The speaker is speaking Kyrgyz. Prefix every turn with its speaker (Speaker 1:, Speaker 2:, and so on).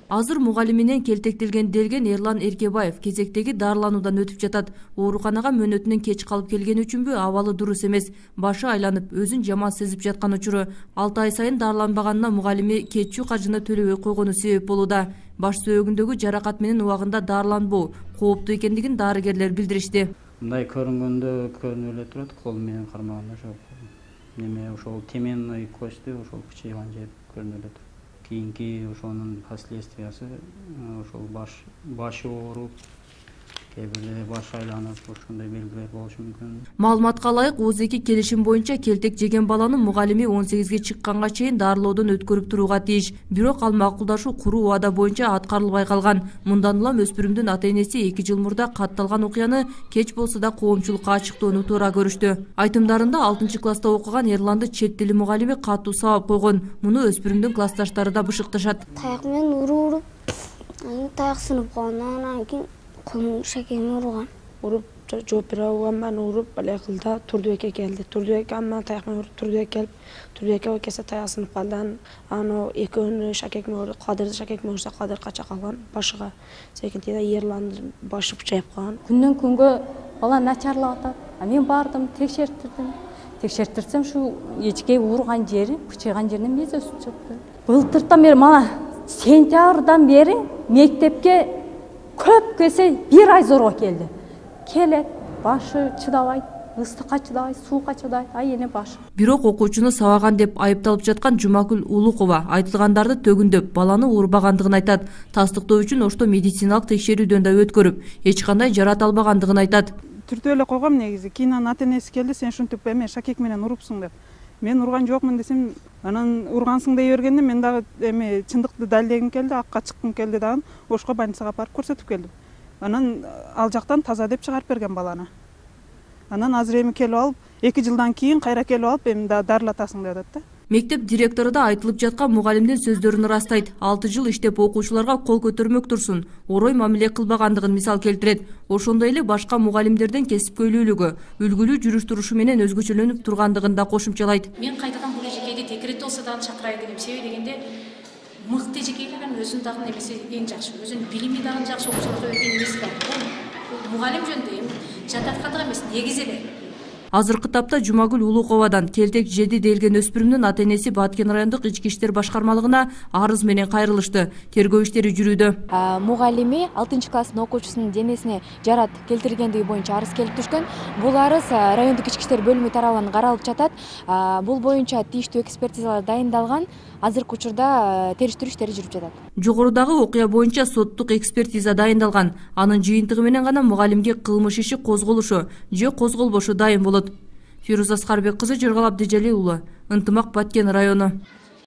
Speaker 1: Азыр мугалиминен келтектелген делген Эрлан Эркебаев кезектеги дарылануудан өтүп жатат. Ооруканага мөөнөтүнөн кеч калып келгени үчүнбү, абалы дурус эмес, башы айланып, өзүн жаман сезип жаткан учуру. 6 ай сайын дарыланбаганына мугалими кетчүү кажыны төлөбөй койгону себеп болууда. Баш сөөгүндөгү жаракат менен убагында дарыланбоо кооптуу экендигин дарыгерлер билдиришти.
Speaker 2: Мындай көрүнгөндө көрүнүп эле турат, кол менен кармаганда ошол теменный кости ошол кычайган жер көрүнүп эле турат. Кийинки ошонун последствиясы ошол башы ооруп, кээ бир баш айланып, ошондой белгилер болушу мүмкүн.
Speaker 1: Маалыматка ылайык, ООЗ-2 келишим боюнча келтек жеген баланы мугалими 18ге чыкканга чейин дарылоодон өткөрүп турууга тийиш. Бирок ал макулдашуу куруу убада боюнча аткарылбай калган. Мындан улам өспүрүмдүн ата-энеси 2 жыл мурда катталган окуяны кеч болсо да коомчулукка ачыктоону туура көрүштү. Айтымдарында 6-класста окуган Эрланды чет тили мугалими катуу сабап койгон. Муну өспүрүмдүн классташтары да бышыкташат.
Speaker 3: Таяк менен уруп, таяк сынып калган, анан кийин колум шакемди урган.
Speaker 4: Уруп жооп бере албаган, уруп эле кылда Турдубекке келди. Турдубек анан таяк менен уруп Турдубек келип, Турдубекке келсе таяк сынып калды. Анан экөөнү шакекме уруп, Кадырды шакекме урса, Кадыр кача калган башыга. Секинтиде Эрланды башы бычайып калган.
Speaker 5: Күндөн күнгө бала начарлап атат. Мен бардым, текшертирдим. Текшертирсем ушу эчке урган жери, бычайган жеринен мез өсүп чыкты. Былтыртан бери мана сентябрдан бери мектепке көп кесе 1 ай зорго келди. Келет, башы чыдабайт, ыстыкка чыдабайт, суукка чыдабайт, эне башы.
Speaker 1: Бирок окуучуну сабаган деп айыпталып жаткан Жумагүл Улукова айтылгандарды төгүндөп, баланы урбагандыгын айтат. Тастыктоо үчүн ошто медициналык текшерүүдөн да өткөрүп, эч кандай жарат албагандыгын айтат.
Speaker 6: Түртүп эле койгом негизи. Кийин анын ата-энеси келди, сен ушинтип эме шакек менен урупсуң деп. Мен урган жокмун десем, анан ургансың дей бергенде мен дагы эме чындыкты далилдегим келди, акка чыккым келди дагы, ошко больницага барып көрсөтүп келдим. Анан ал жактан таза деп чыгарып берген баланы. Анан азыр эми келип алып, 2 жылдан кийин кайра келип алып, эми дарылатасың деп атат да.
Speaker 1: Мектеп директору да айтылып жаткан мугалимдин сөздөрүн ырастайт. 6 жыл иштеп окуучуларга кол көтөрмөк турсун, орой мамиле кылбагандыгын мисал келтирет. Ошондой эле башка мугалимдерден кесипкөйлүүлүгү, үлгүлүү жүрүш турушу менен өзгөчөлөнүп тургандыгын да кошумчалайт.
Speaker 7: Мен кайтадан бул эжекейди текирет болсо дагы чакырай дегем. Себеби дегенде мыкты эжекейлерден өзүн дагы немеси эң жакшы, өзүнүн билими дагы жакшы окуучуларга берген эмеси бар. Бул мугалим жөнүндө эми жататкандык эмес, негизи эле.
Speaker 1: Азыркы тапта Жумагүл Улуковадан келтек жеди делген өспүрүмдүн ата-энеси Баткен райондук ички иштер башкармалыгына арыз менен кайрылышты. Тергөө иштери жүрүүдө.
Speaker 8: Мугалими 6-класстын окуучусунун денесине жарат келтиргендиги боюнча арыз келип түшкөн. Бул арыз райондук ички иштер бөлүмү тарабынан каралып жатат. Бул боюнча тийиштүү экспертизалар дайындалган. Азыркы учурда териштирүү иштери жүрүп жатат.
Speaker 1: Жогорудагы окуя боюнча соттук экспертиза дайындалган. Анын жыйынтыгы менен гана мугалимге кылмыш иши козголушу же козголбошу дайым болот. Фируза Аскарбек кызы, Жыргал Абдыжалил уулу, Ынтымак, Баткен району.